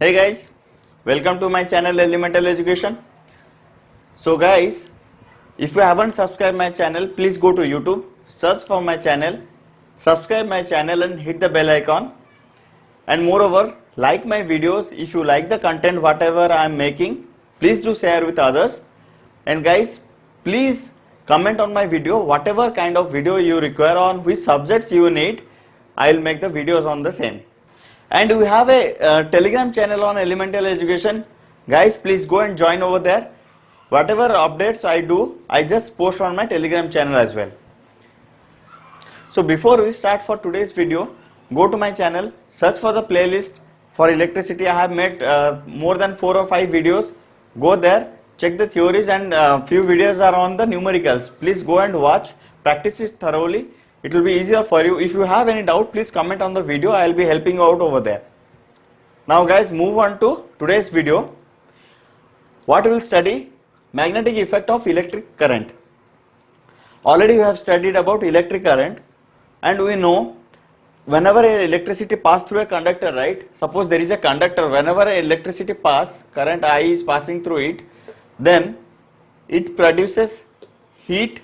Hey guys, welcome to my channel Elemental Education. So guys, if you haven't subscribed my channel, please go to YouTube, search for my channel, subscribe my channel and hit the bell icon. And moreover, like my videos. If you like the content whatever I am making, please do share with others. And guys, please comment on my video, whatever kind of video you require, on which subjects you need, I will make the videos on the same. And we have a Telegram channel on Elemental Education. Guys, please go and join over there. Whatever updates I do, I just post on my Telegram channel as well. So before we start for today's video, go to my channel, search for the playlist for electricity. I have made more than 4 or 5 videos. Go there, check the theories, and few videos are on the numericals. Please go and watch, practice it thoroughly. It will be easier for you. If you have any doubt, please comment on the video. I will be helping you out over there. Now guys, move on to today's video. What we will study? Magnetic effect of electric current. Already we have studied about electric current, and we know whenever electricity pass through a conductor, right? Suppose there is a conductor, whenever electricity pass, current I is passing through it, then it produces heat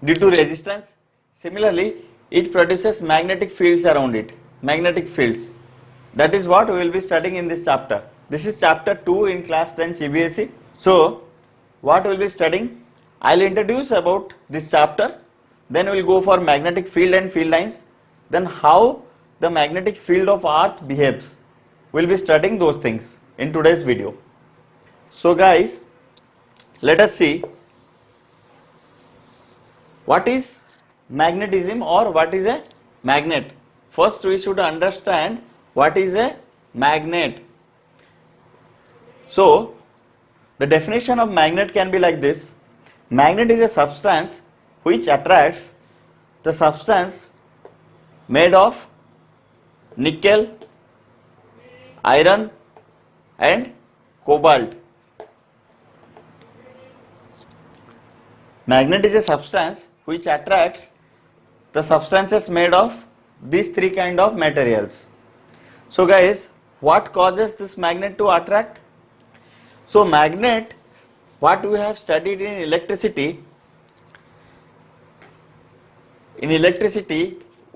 due to resistance. Similarly, it produces magnetic fields around it, magnetic fields. That is what we will be studying in this chapter. This is chapter 2 in class 10 CBSE. So, what we will be studying? I will introduce about this chapter, then we will go for magnetic field and field lines, then how the magnetic field of earth behaves. We will be studying those things in today's video. So guys, let us see what is magnetism or what is a magnet. First we should understand what is a magnet. So the definition of magnet can be like this. Magnet is a substance which attracts the substance made of nickel, iron and cobalt. Magnet is a substance which attracts the substances made of these three kind of materials. So guys, what causes this magnet to attract? So magnet, what we have studied in electricity,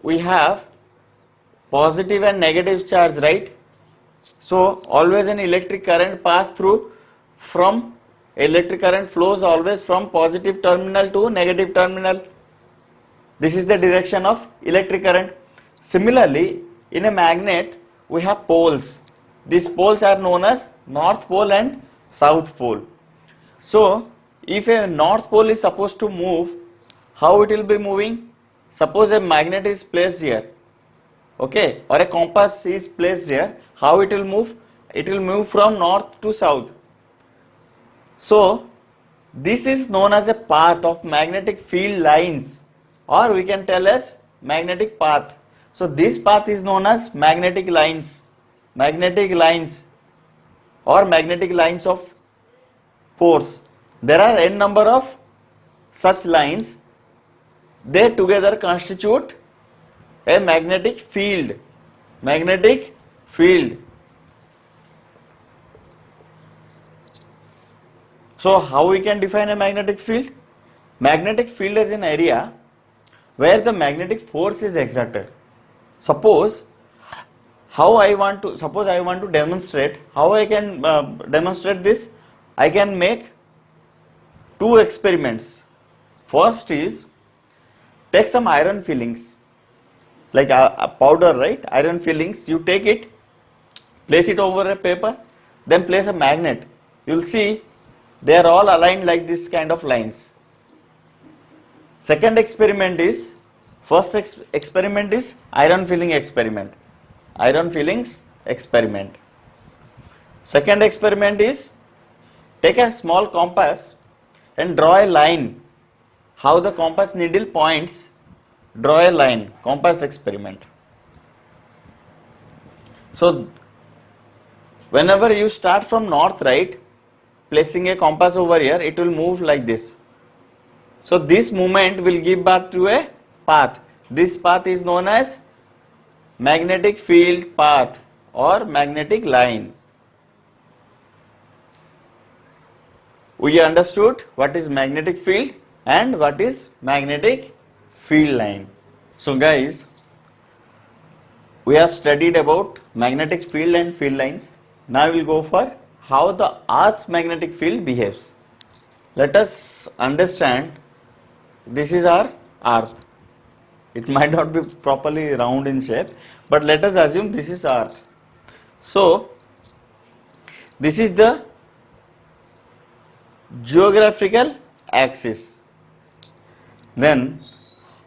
we have positive and negative charge, right? So always an electric current pass through from electric current flows always from positive terminal to negative terminal. This is the direction of electric current. Similarly, in a magnet we have poles. These poles are known as north pole and south pole. So if a north pole is supposed to move, how it will be moving? Suppose a magnet is placed here, okay, or a compass is placed here. How it will move? It will move from north to south. So this is known as a path of magnetic field lines, or we can tell as magnetic path. So this path is known as magnetic lines or magnetic lines of force. There are n number of such lines. They together constitute a magnetic field. So how we can define a magnetic field? Magnetic field is an area where the magnetic force is exerted. Suppose I want to demonstrate. How I can demonstrate this? I can make 2 experiments. First is, take some iron fillings, like a powder, right? Iron fillings, you take it, place it over a paper, then place a magnet. You will see they are all aligned like this kind of lines. Second experiment is, first experiment is iron filling experiment. Second experiment is, take a small compass and draw a line. How the compass needle points, draw a line, compass experiment. So whenever you start from north, right, placing a compass over here, it will move like this. So this movement will give birth to a path. This path is known as magnetic field path. or magnetic line. We understood what is magnetic field and what is magnetic field line. So guys, we have studied about magnetic field and field lines. Now we will go for how the Earth's magnetic field behaves. Let us understand, this is our Earth. It might not be properly round in shape, but let us assume this is Earth. So this is the geographical axis. Then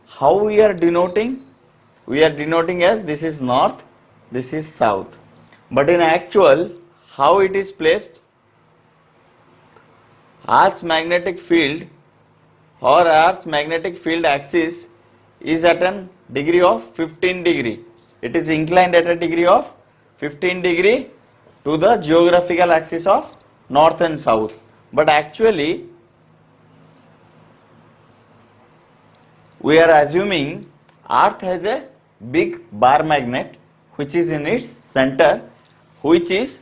how we are denoting? We are denoting as this is north, this is south. But in actual, how it is placed? Earth's magnetic field or Earth's magnetic field axis is at a degree of 15 degree. It is inclined at a degree of 15 degree to the geographical axis of north and south. But actually, we are assuming Earth has a big bar magnet which is in its center, which is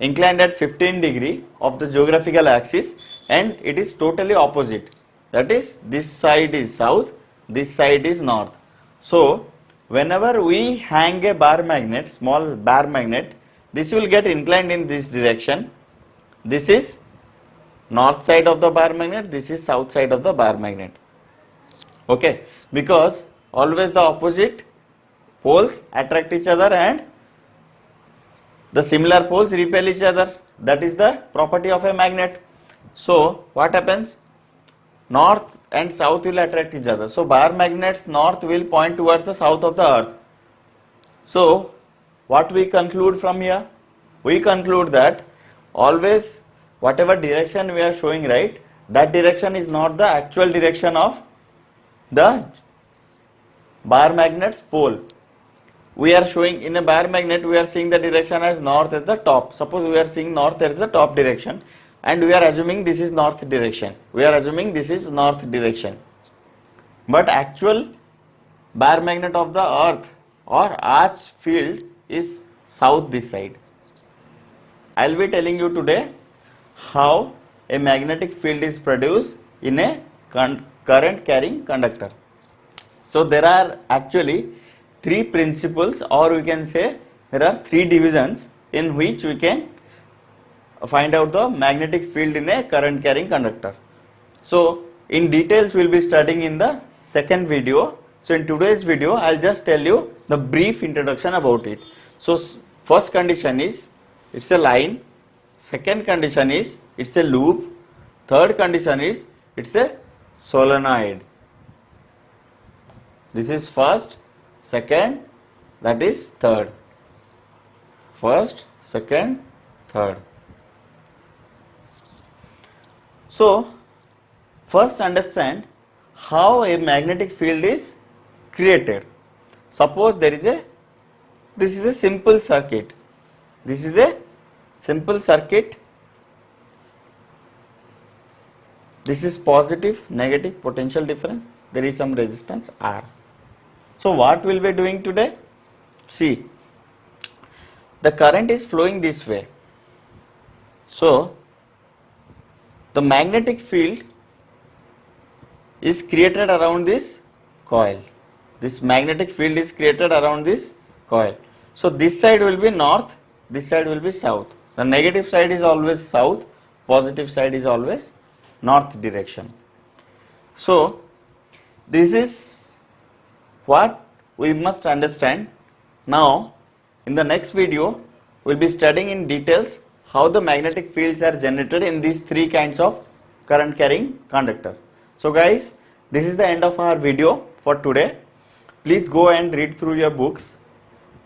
inclined at 15 degree of the geographical axis, and it is totally opposite. That is, this side is south, this side is north. So whenever we hang a bar magnet, small bar magnet, this will get inclined in this direction. This is north side of the bar magnet, this is south side of the bar magnet. Okay, because always the opposite poles attract each other and the similar poles repel each other. That is the property of a magnet. So what happens? North and south will attract each other. So bar magnets north will point towards the south of the earth. So what we conclude from here? We conclude that always whatever direction we are showing, right, that direction is not the actual direction of the bar magnet's pole. We are showing in a bar magnet, we are seeing the direction as north at the top. Suppose we are seeing north as the top direction and we are assuming this is north direction. We are assuming this is north direction. But actual bar magnet of the earth or Earth's field is south this side. I will be telling you today how a magnetic field is produced in a current carrying conductor. So there are actually three principles, or we can say there are three divisions in which we can find out the magnetic field in a current carrying conductor. So in details we will be studying in the second video. So in today's video I will just tell you the brief introduction about it. So first condition is it's a line, second condition is it's a loop, third condition is it's a solenoid. This is first, second, that is third. First, second, third. So first understand how a magnetic field is created. Suppose this is a simple circuit. This is a simple circuit. This is positive, negative potential difference. There is some resistance R. So what we will be doing today? See, the current is flowing this way. So the magnetic field is created around this coil. This magnetic field is created around this coil. So this side will be north, this side will be south. The negative side is always south, positive side is always north direction. So this is what we must understand. Now in the next video we will be studying in details how the magnetic fields are generated in these three kinds of current carrying conductor. So guys, this is the end of our video for today. Please go and read through your books.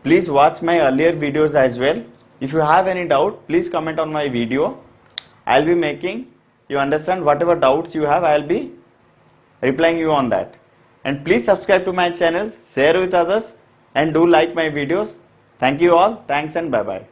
Please watch my earlier videos as well. If you have any doubt, please comment on my video. I will be making you understand whatever doubts you have. I will be replying you on that. And please subscribe to my channel, share with others, and do like my videos. Thank you all. Thanks and bye bye.